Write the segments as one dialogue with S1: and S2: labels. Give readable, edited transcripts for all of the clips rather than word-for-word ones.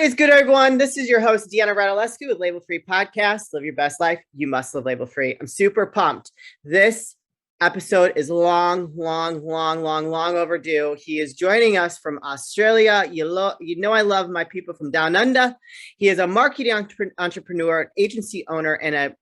S1: What is good, everyone? This is your host, Deanna Radulescu with Label Free Podcast. Live your best life. You must live label free. I'm super pumped. This episode is long overdue. He is joining us from Australia. You know I love my people from down under. He is a marketing entrepreneur, agency owner, and a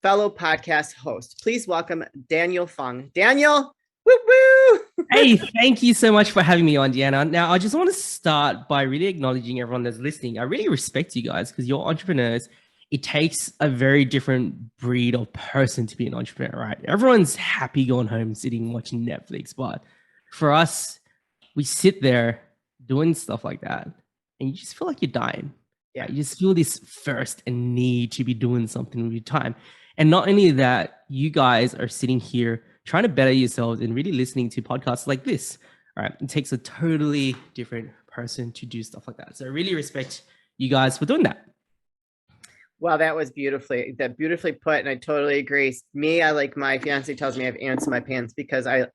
S1: fellow podcast host. Please welcome Daniel Phung. Daniel, woo woo!
S2: Hey, thank you so much for having me on, Deanna. Now, I just want to start by really acknowledging everyone that's listening. I really respect you guys because you're entrepreneurs. It takes a very different breed of person to be an entrepreneur, right? Everyone's happy going home, sitting, watching Netflix. But for us, we sit there doing stuff like that and you just feel like you're dying.
S1: Yeah.
S2: Right? You just feel this thirst and need to be doing something with your time. And not only that, you guys are sitting here trying to better yourselves and really listening to podcasts like this, right? It takes a totally different person to do stuff like that. So I really respect you guys for doing that.
S1: Wow, that was beautifully put, and I totally agree. My fiance tells me I have ants in my pants because I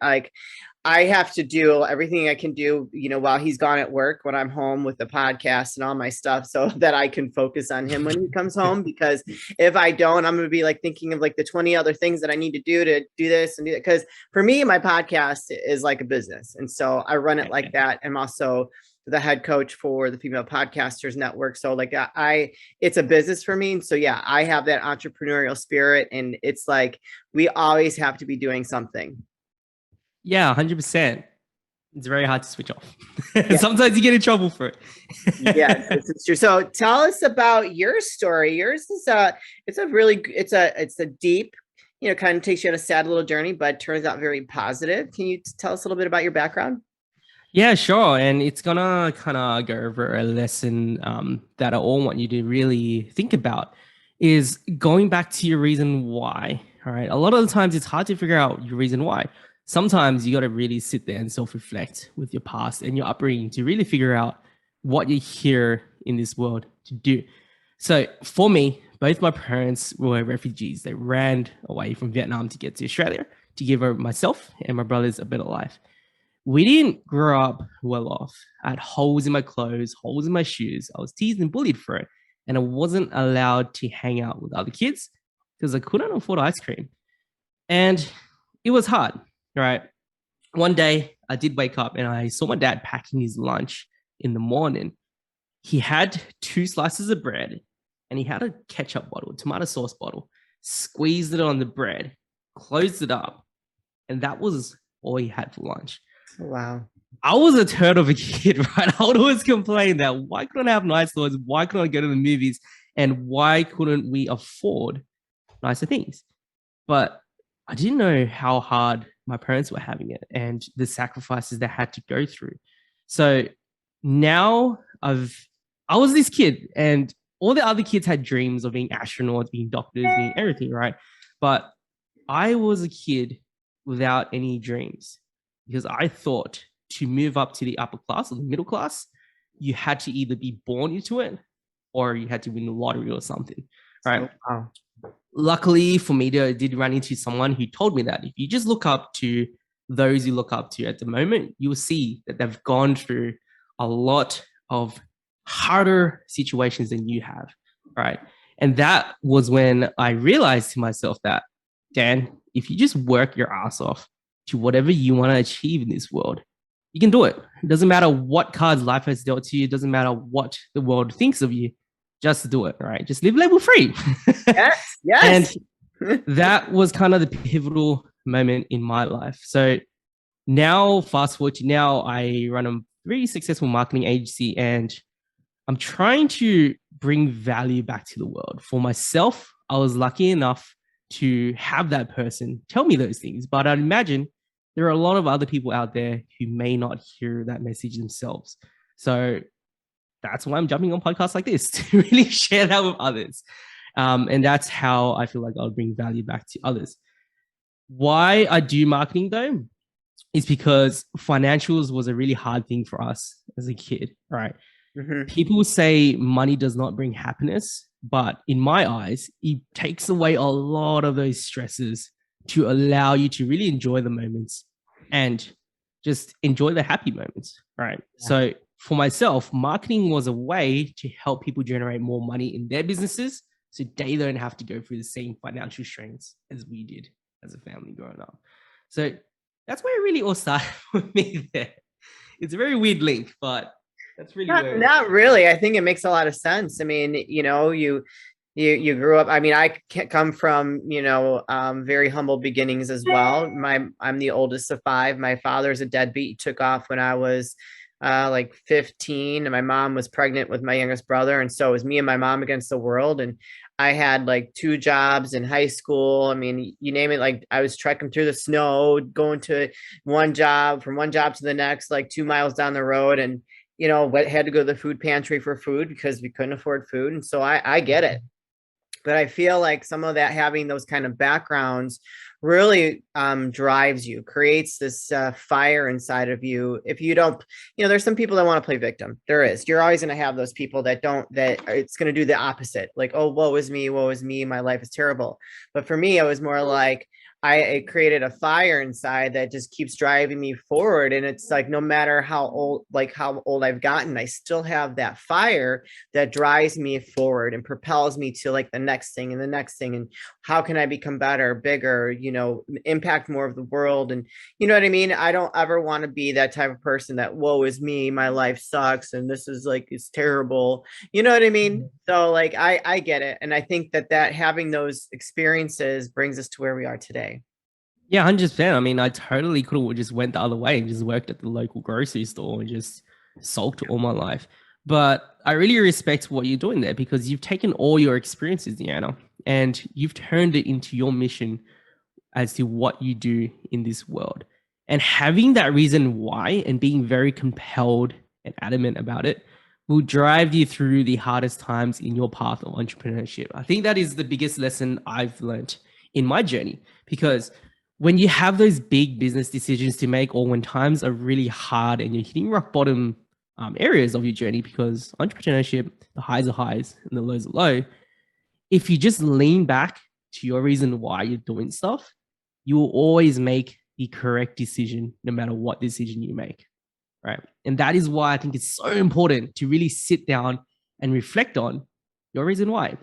S1: have to do everything I can do, while he's gone at work, when I'm home with the podcast and all my stuff, so that I can focus on him when he comes home. Because if I don't, I'm going to be thinking of the 20 other things that I need to do this and do that. Because for me, my podcast is like a business. And so I run it like that. I'm also the head coach for the Female Podcasters Network. So it's a business for me. And so, yeah, I have that entrepreneurial spirit, and it's we always have to be doing something.
S2: Yeah, 100%. It's very hard to switch off. Yeah. Sometimes you get in trouble for it.
S1: Yes, it's true. So tell us about your story. Yours is it's a deep, kind of takes you on a sad little journey, but turns out very positive. Can you tell us a little bit about your background?
S2: Yeah, sure. And it's gonna kind of go over a lesson that I all want you to really think about, is going back to your reason why. All right. A lot of the times it's hard to figure out your reason why. Sometimes you got to really sit there and self-reflect with your past and your upbringing to really figure out what you're here in this world to do. So for me, both my parents were refugees. They ran away from Vietnam to get to Australia to give myself and my brothers a better life. We didn't grow up well off. I had holes in my clothes, holes in my shoes. I was teased and bullied for it. And I wasn't allowed to hang out with other kids because I couldn't afford ice cream. And it was hard. Right. One day I did wake up and I saw my dad packing his lunch in the morning. He had 2 slices of bread and he had a ketchup bottle, tomato sauce bottle, squeezed it on the bread, closed it up. And that was all he had for lunch.
S1: Wow.
S2: I was a turd of a kid, right? I would always complain that why couldn't I have nice clothes? Why couldn't I go to the movies? And why couldn't we afford nicer things? But I didn't know how hard my parents were having it and the sacrifices they had to go through. So now I was this kid, and all the other kids had dreams of being astronauts, being doctors, being everything, right? But I was a kid without any dreams because I thought to move up to the upper class or the middle class, you had to either be born into it or you had to win the lottery or something, right?
S1: Wow.
S2: Luckily for me, I did run into someone who told me that if you just look up to those you look up to at the moment, you will see that they've gone through a lot of harder situations than you have, right? And that was when I realized to myself that, Dan, if you just work your ass off to whatever you want to achieve in this world, you can do it. It doesn't matter what cards life has dealt to you. It doesn't matter what the world thinks of you. Just do it, right? Just live label free.
S1: Yes.
S2: And that was kind of the pivotal moment in my life. So now, fast forward to now, I run a very successful marketing agency and I'm trying to bring value back to the world. For myself, I was lucky enough to have that person tell me those things, but I'd imagine there are a lot of other people out there who may not hear that message themselves. So that's why I'm jumping on podcasts like this to really share that with others. And that's how I feel like I'll bring value back to others. Why I do marketing though, is because financials was a really hard thing for us as a kid, right? Mm-hmm. People say money does not bring happiness, but in my eyes, it takes away a lot of those stresses to allow you to really enjoy the moments and just enjoy the happy moments, right? Yeah. So for myself, marketing was a way to help people generate more money in their businesses so they don't have to go through the same financial strains as we did as a family growing up. So that's where it really all started for me there. It's a very weird link, but that's really
S1: Not,
S2: where it all
S1: not really. I think it makes a lot of sense. I mean, you grew up. I mean, I come from, very humble beginnings as well. I'm the oldest of five. My father's a deadbeat. He took off when I was like 15, and my mom was pregnant with my youngest brother, and so it was me and my mom against the world. And I had like two jobs in high school. I mean, you name it. Like I was trekking through the snow, going to from one job to the next, like 2 miles down the road, and but had to go to the food pantry for food because we couldn't afford food. And so I get it. But I feel like some of that, having those kind of backgrounds, really drives you, creates this fire inside of you. If you don't, there's some people that want to play victim. There is. You're always going to have those people that don't, that it's going to do the opposite. Like, oh, woe is me, my life is terrible. But for me, it was more like, it created a fire inside that just keeps driving me forward. And it's like, no matter how old I've gotten, I still have that fire that drives me forward and propels me to like the next thing and the next thing. And how can I become better, bigger, impact more of the world? And you know what I mean? I don't ever want to be that type of person that, woe is me, my life sucks, and this is like, it's terrible. You know what I mean? So like, I get it. And I think that having those experiences brings us to where we are today.
S2: Yeah, 100%. I mean, I totally could have just went the other way and just worked at the local grocery store and just sulked all my life. But I really respect what you're doing there because you've taken all your experiences, Deanna, and you've turned it into your mission as to what you do in this world. And having that reason why and being very compelled and adamant about it will drive you through the hardest times in your path of entrepreneurship. I think that is the biggest lesson I've learned in my journey because when you have those big business decisions to make, or when times are really hard and you're hitting rock bottom areas of your journey, because entrepreneurship, the highs are highs and the lows are low, if you just lean back to your reason why you're doing stuff, you will always make the correct decision no matter what decision you make, right? And that is why I think it's so important to really sit down and reflect on your reason why.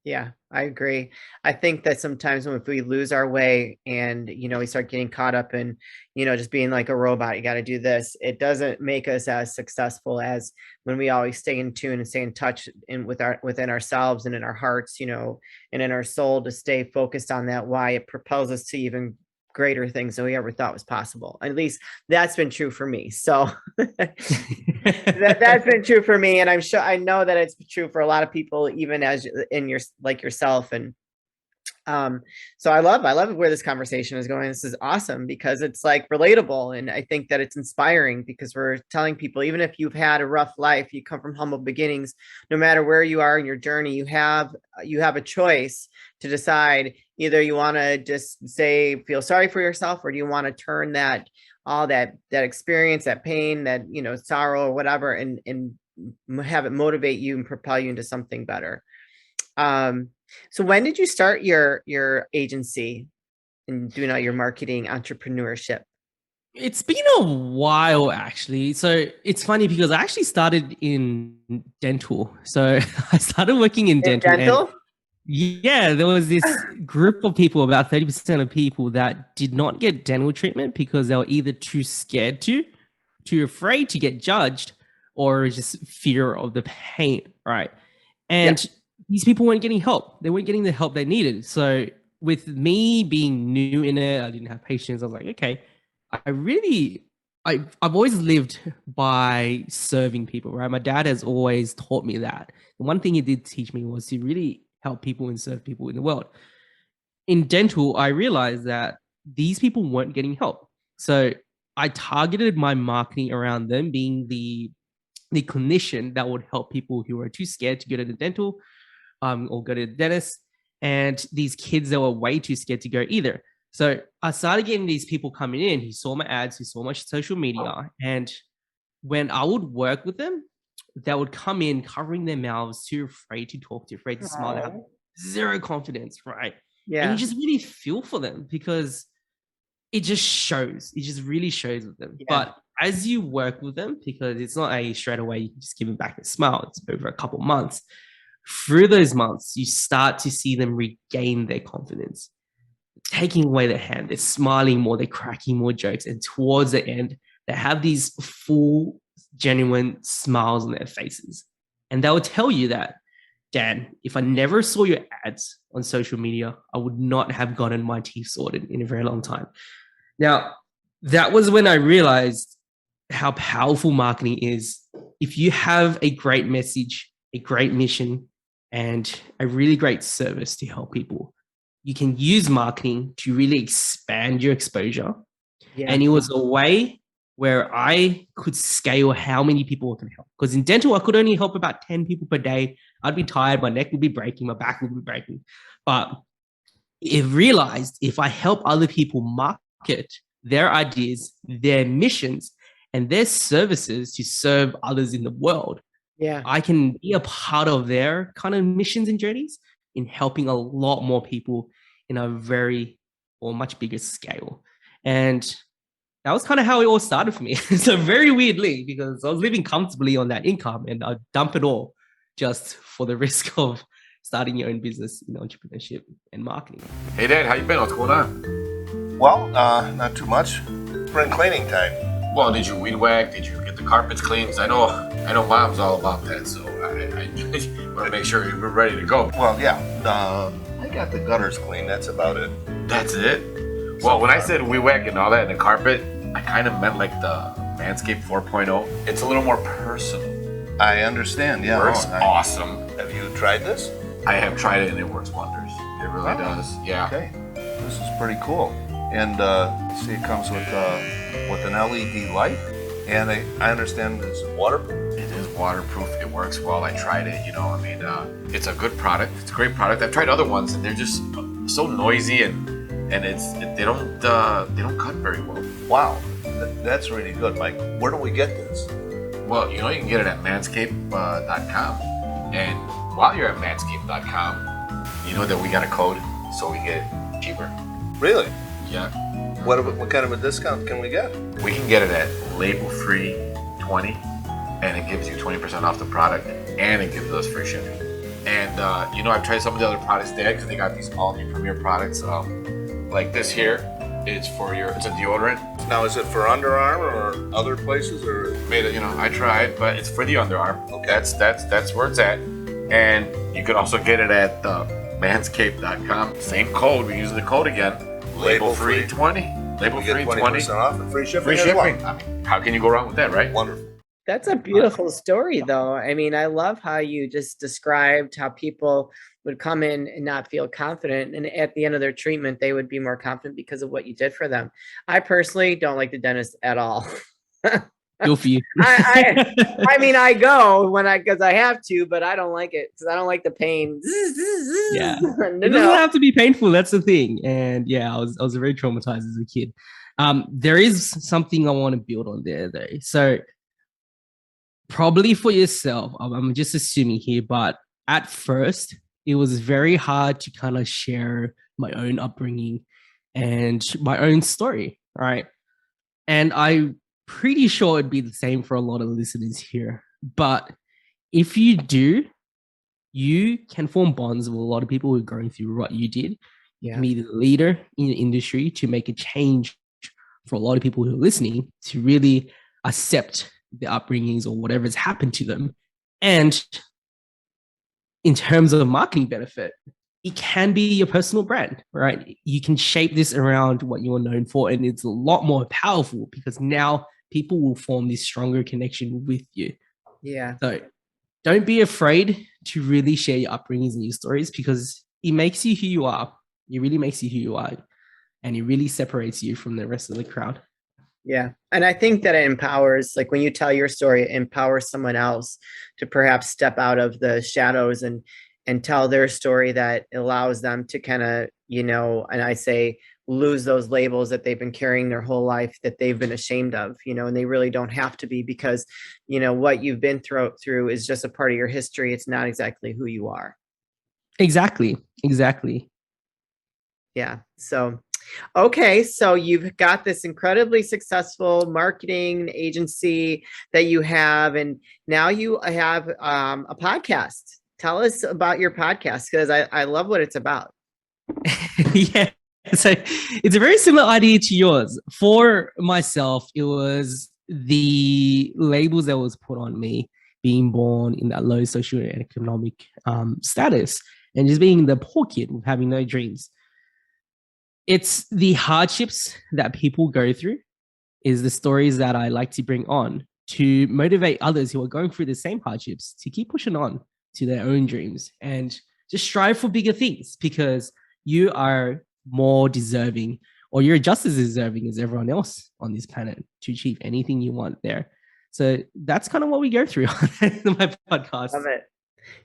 S1: Yeah, I agree. I think that sometimes if we lose our way and, we start getting caught up in, just being like a robot, you got to do this, it doesn't make us as successful as when we always stay in tune and stay in touch within ourselves and in our hearts, and in our soul, to stay focused on that why. It propels us to even greater things than we ever thought was possible. At least that's been true for me. So that's been true for me, and I know that it's true for a lot of people, even as in yourself. And so I love where this conversation is going. This is awesome because it's like relatable, and I think that it's inspiring because we're telling people, even if you've had a rough life, you come from humble beginnings, no matter where you are in your journey, you have a choice to decide. Either you want to just feel sorry for yourself, or do you want to turn all that experience, that pain, that sorrow or whatever, and have it motivate you and propel you into something better. So when did you start your agency and doing all your marketing entrepreneurship?
S2: It's been a while actually. So it's funny because I actually started in dental. So I started working in dental.
S1: Dental?
S2: Yeah, there was this group of people, about 30% of people, that did not get dental treatment because they were either too scared too afraid to get judged, or just fear of the pain, right? And these people weren't getting help. They weren't getting the help they needed. So with me being new in it, I didn't have patience. I was like, okay, I've always lived by serving people, right? My dad has always taught me that. The one thing he did teach me was to really help people and serve people in the world. In dental, I realized that these people weren't getting help. So I targeted my marketing around them being the clinician that would help people who were too scared to go to the dental or go to the dentist, and these kids that were way too scared to go either. So I started getting these people coming in who saw my ads, who saw my social media, and when I would work with them, they would come in covering their mouths, too afraid to talk, too afraid to smile. They have zero confidence, right? And you just really feel for them because it just shows. It just really shows with them.
S1: Yeah.
S2: But as you work with them, because it's not a straight away, you can just give them back a smile. It's over a couple months. Through those months, you start to see them regain their confidence, taking away their hand. They're smiling more, they're cracking more jokes. And towards the end, they have these full, genuine smiles on their faces. And they'll tell you that, Dan, if I never saw your ads on social media, I would not have gotten my teeth sorted in a very long time. Now, that was when I realized how powerful marketing is. If you have a great message, a great mission, and a really great service to help people, you can use marketing to really expand your exposure.
S1: Yeah.
S2: And it was a way where I could scale how many people I can help. Because in dental, I could only help about 10 people per day. I'd be tired, my neck would be breaking, my back would be breaking. But I realized if I help other people market their ideas, their missions, and their services to serve others in the world,
S1: Yeah.
S2: I can be a part of their kind of missions and journeys in helping a lot more people in a very or much bigger scale. And that was kind of how it all started for me. So very weirdly, because I was living comfortably on that income and I'd dump it all just for the risk of starting your own business in entrepreneurship and marketing.
S3: Hey Dad, how you been? What's going on?
S4: Well, not too much. Spring cleaning time.
S3: Well, did you weed whack? Did you get the carpets cleaned? 'Cause I know Mom's all about that, so I want to make sure you're ready to go.
S4: Well, yeah. I got the gutters clean. That's about it.
S3: That's it? Well, when I said weed whack and all that and the carpet, I kind of meant like the Manscaped 4.0. It's a little more personal.
S4: I understand. Yeah.
S3: Works awesome.
S4: Have you tried this?
S3: I have tried it and it works wonders. It really does. Yeah.
S4: Okay. This is pretty cool. And see, it comes with an LED light, and I understand it's waterproof.
S3: It is waterproof. It works well. I tried it. It's a good product. It's a great product. I've tried other ones and they're just so noisy and they don't cut very well.
S4: Wow, that's really good, Mike. Where do we get this?
S3: Well, you can get it at manscaped.com. And while you're at manscaped.com, you know that we got a code so we get it cheaper.
S4: Really?
S3: Yeah.
S4: What kind of a discount can we get?
S3: We can get it at label-free 20, and it gives you 20% off the product, and it gives us free shipping. And I've tried some of the other products there because they got these all new premier products. Like this here, it's a deodorant.
S4: Now, is it for underarm or other places or?
S3: I tried, but it's for the underarm.
S4: Okay.
S3: That's where it's at. And you can also get it at manscaped.com. Same code. We're using the code again. Label free 20. Label free 20%
S4: off and free shipping.
S3: Free shipping. How can you go wrong with that, right?
S4: Wonderful.
S1: That's a beautiful story, though. I mean, I love how you just described how people would come in and not feel confident. And at the end of their treatment, they would be more confident because of what you did for them. I personally don't like the dentist at all.
S2: Good for you.
S1: I mean, I go because I have to, but I don't like it because I don't like the pain.
S2: Yeah. It doesn't have to be painful. That's the thing. And yeah, I was very traumatized as a kid. There is something I want to build on there though. So probably for yourself, I'm just assuming here, but at first it was very hard to kind of share my own upbringing and my own story, right? And I'm pretty sure it'd be the same for a lot of listeners here. But if you do, you can form bonds with a lot of people who are going through what you did. You can be the leader in the industry to make a change for a lot of people who are listening to really accept the upbringings or whatever's happened to them. And in terms of marketing benefit, it can be your personal brand, right? You can shape this around what you're known for, and it's a lot more powerful because now people will form this stronger connection with you.
S1: Yeah.
S2: So don't be afraid to really share your upbringings and your stories because it makes you who you are. It really makes you who you are, and it really separates you from the rest of the crowd.
S1: Yeah. And I think that it empowers, like when you tell your story, it empowers someone else to perhaps step out of the shadows and tell their story, that allows them to kind of, and I say, lose those labels that they've been carrying their whole life that they've been ashamed of, and they really don't have to be because, what you've been through is just a part of your history. It's not exactly who you are.
S2: Exactly.
S1: Yeah. So Okay, so you've got this incredibly successful marketing agency that you have, and now you have a podcast. Tell us about your podcast because I love what it's about.
S2: Yeah. So it's a very similar idea to yours. For myself, it was the labels that was put on me being born in that low social and economic status and just being the poor kid with having no dreams. It's the hardships that people go through is the stories that I like to bring on to motivate others who are going through the same hardships to keep pushing on to their own dreams and just strive for bigger things because you are more deserving or you're just as deserving as everyone else on this planet to achieve anything you want there. So that's kind of what we go through on my podcast.
S1: Love it.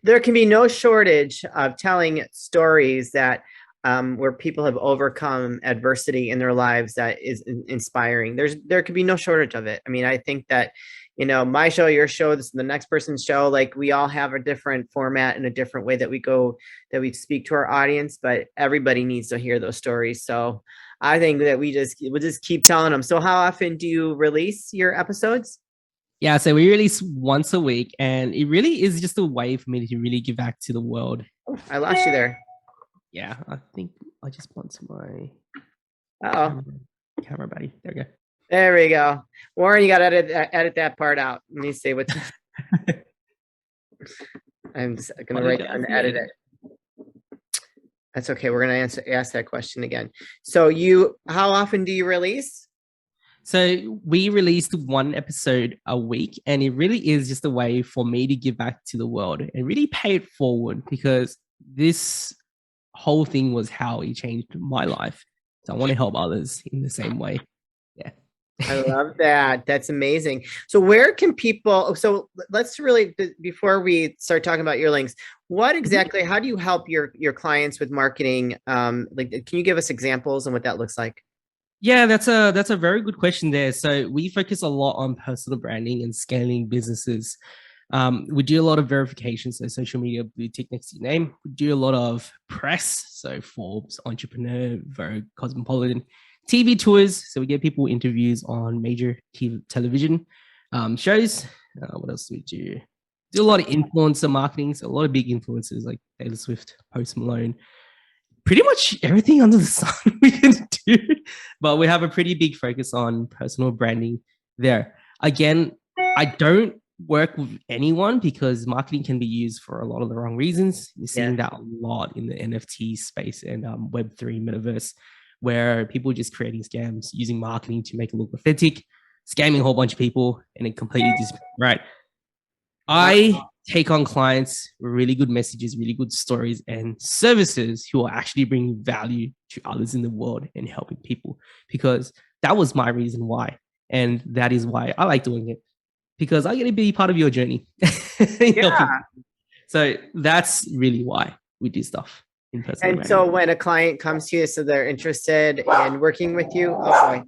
S1: There can be no shortage of telling stories that where people have overcome adversity in their lives that is inspiring. There could be no shortage of it. I mean, I think that, you know, my show, your show, this, the next person's show, like we all have a different format and a different way that we speak to our audience, but everybody needs to hear those stories. So I think that we'll just keep telling them. So how often do you release your episodes?
S2: Yeah, so we release once a week, and it really is just a way for me to really give back to the world.
S1: I lost you there.
S2: Yeah, I think I just want to my camera buddy. There we go.
S1: There we go. Warren, you got to edit that part out. Let me see what's. I'm just going to write down and edit it. That's okay. We're going to ask that question again. So how often do you release?
S2: So we released one episode a week, and it really is just a way for me to give back to the world and really pay it forward because this whole thing was how it changed my life. So I want to help others in the same way. Yeah.
S1: I love that. That's amazing. So where can people, so let's really, before we start talking about your links, what exactly, how do you help your clients with marketing? Like, can you give us examples on what that looks like?
S2: Yeah, that's a very good question there. So we focus a lot on personal branding and scaling businesses. We do a lot of verification, so social media blue tick next to your name. We do a lot of press, so Forbes, Entrepreneur, Vogue, Cosmopolitan, TV tours. So we get people interviews on major television shows. What else do we do? Do a lot of influencer marketing, so a lot of big influencers like Taylor Swift, Post Malone. Pretty much everything under the sun we can do, but we have a pretty big focus on personal branding there. Again, I don't work with anyone because marketing can be used for a lot of the wrong reasons. You're seeing that a lot in the NFT space and Web3 metaverse, where people are just creating scams using marketing to make it look authentic, scamming a whole bunch of people, and it completely disappears. Right. I take on clients with really good messages, really good stories, and services who are actually bringing value to others in the world and helping people, because that was my reason why. And that is why I like doing it, because I get to be part of your journey.
S1: Yeah.
S2: So that's really why we do stuff in person.
S1: And so when a client comes to you, so they're interested in working with you, oh boy.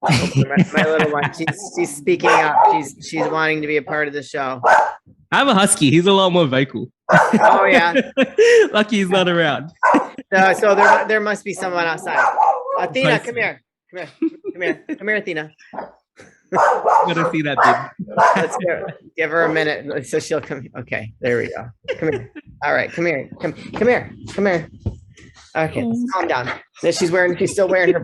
S1: My little one, she's speaking up. She's wanting to be a part of the show.
S2: I have a husky. He's a lot more vocal.
S1: Oh yeah.
S2: Lucky he's not around.
S1: So there must be someone outside. Athena, come here. Come here, Athena.
S2: I'm gonna see that big.
S1: Let's give her a minute so she'll come. Okay, there we go. Come here. All right, come here. Come here. Okay, calm down. She's still wearing her.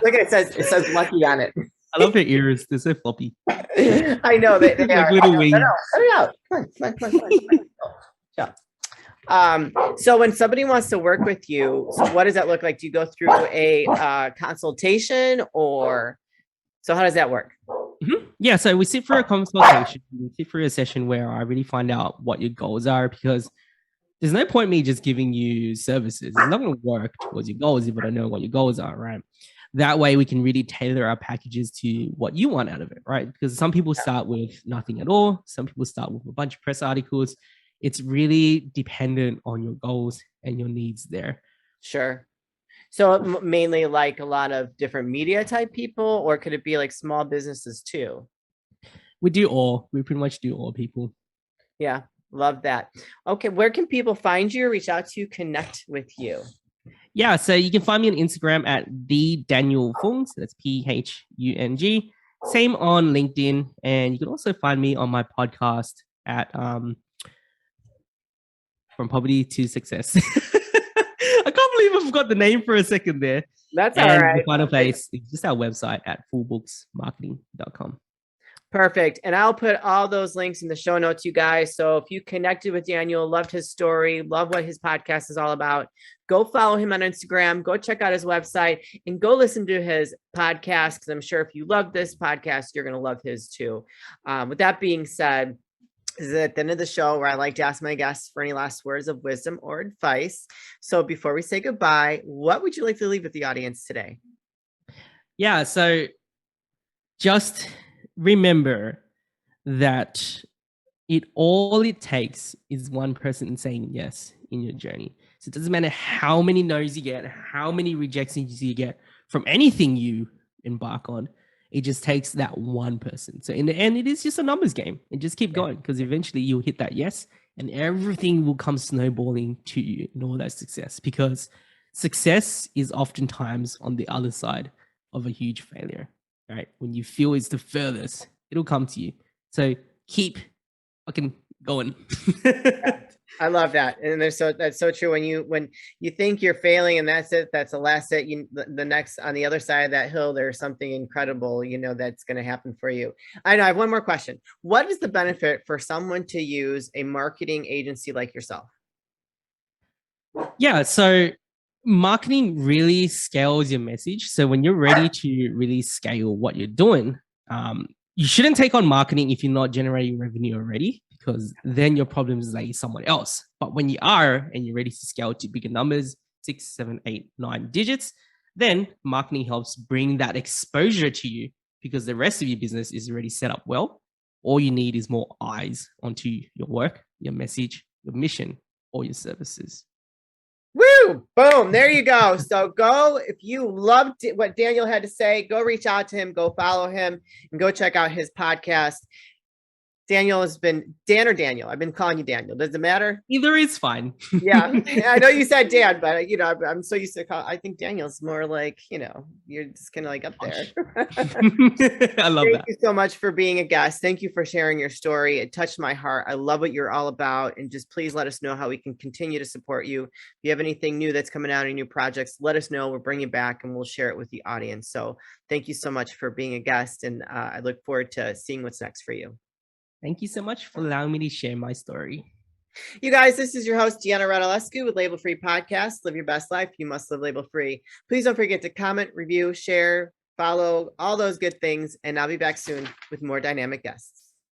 S1: Look at it. It says Lucky on it.
S2: I love her ears. They're so floppy.
S1: I know they
S2: like
S1: are.
S2: little wings.
S1: Come on. So when somebody wants to work with you, so what does that look like? Do you go through a consultation, or so how does that work?
S2: Mm-hmm. Yeah, so we sit for a consultation. We sit for a session where I really find out what your goals are, because there's no point me just giving you services. It's not going to work towards your goals if I don't know what your goals are, right? That way we can really tailor our packages to what you want out of it, right? Because some people start with nothing at all. Some people start with a bunch of press articles. It's really dependent on your goals and your needs there.
S1: Sure. So mainly like a lot of different media type people, or could it be like small businesses too?
S2: We do all. We pretty much do all people.
S1: Yeah. Love that. Okay. Where can people find you, reach out to you, connect with you?
S2: Yeah, so you can find me on Instagram at the Daniel Phung. So that's Phung. Same on LinkedIn, and you can also find me on my podcast at From Poverty to Success. I can't believe I forgot the name for a second there.
S1: That's all
S2: And
S1: right.
S2: the final place is just our website at fullbooksmarketing.com.
S1: Perfect. And I'll put all those links in the show notes, you guys. So if you connected with Daniel, loved his story, love what his podcast is all about, go follow him on Instagram, go check out his website, and go listen to his podcast. Because I'm sure if you love this podcast, you're going to love his too. With that being said, this is at the end of the show where I like to ask my guests for any last words of wisdom or advice. So before we say goodbye, what would you like to leave with the audience today?
S2: Yeah, so just remember that all it takes is one person saying yes in your journey. So it doesn't matter how many no's you get, how many rejections you get from anything you embark on. It just takes that one person. So in the end, it is just a numbers game, and just keep going, because eventually you'll hit that yes, and everything will come snowballing to you in all that success, because success is oftentimes on the other side of a huge failure. Right? When you feel it's the furthest, it'll come to you. So keep fucking going.
S1: I love that. And that's so true. When you think you're failing and that's it, that's the last hit, the next on the other side of that hill, there's something incredible, that's going to happen for you. I know I have one more question. What is the benefit for someone to use a marketing agency like yourself?
S2: Yeah. So marketing really scales your message. So when you're ready to really scale what you're doing, you shouldn't take on marketing if you're not generating revenue already, because then your problem is like someone else. But when you are and you're ready to scale to bigger numbers, 6, 7, 8, 9 digits, then marketing helps bring that exposure to you, because the rest of your business is already set up well. All you need is more eyes onto your work, your message, your mission, or your services.
S1: Woo! Boom! There you go. So go, if you loved what Daniel had to say, go reach out to him, go follow him, and go check out his podcast. Daniel has been Dan or Daniel. I've been calling you Daniel. Does it matter?
S2: Either is fine.
S1: Yeah, I know you said Dan, but I'm so used to I think Daniel's more like, you're just kind of like up there.
S2: I love that.
S1: Thank you so much for being a guest. Thank you for sharing your story. It touched my heart. I love what you're all about. And just please let us know how we can continue to support you. If you have anything new that's coming out, any new projects, let us know. We'll bring you back and we'll share it with the audience. So thank you so much for being a guest. And I look forward to seeing what's next for you.
S2: Thank you so much for allowing me to share my story.
S1: You guys, this is your host, Deanna Radulescu with Label Free Podcast. Live your best life. You must live label free. Please don't forget to comment, review, share, follow, all those good things. And I'll be back soon with more dynamic guests.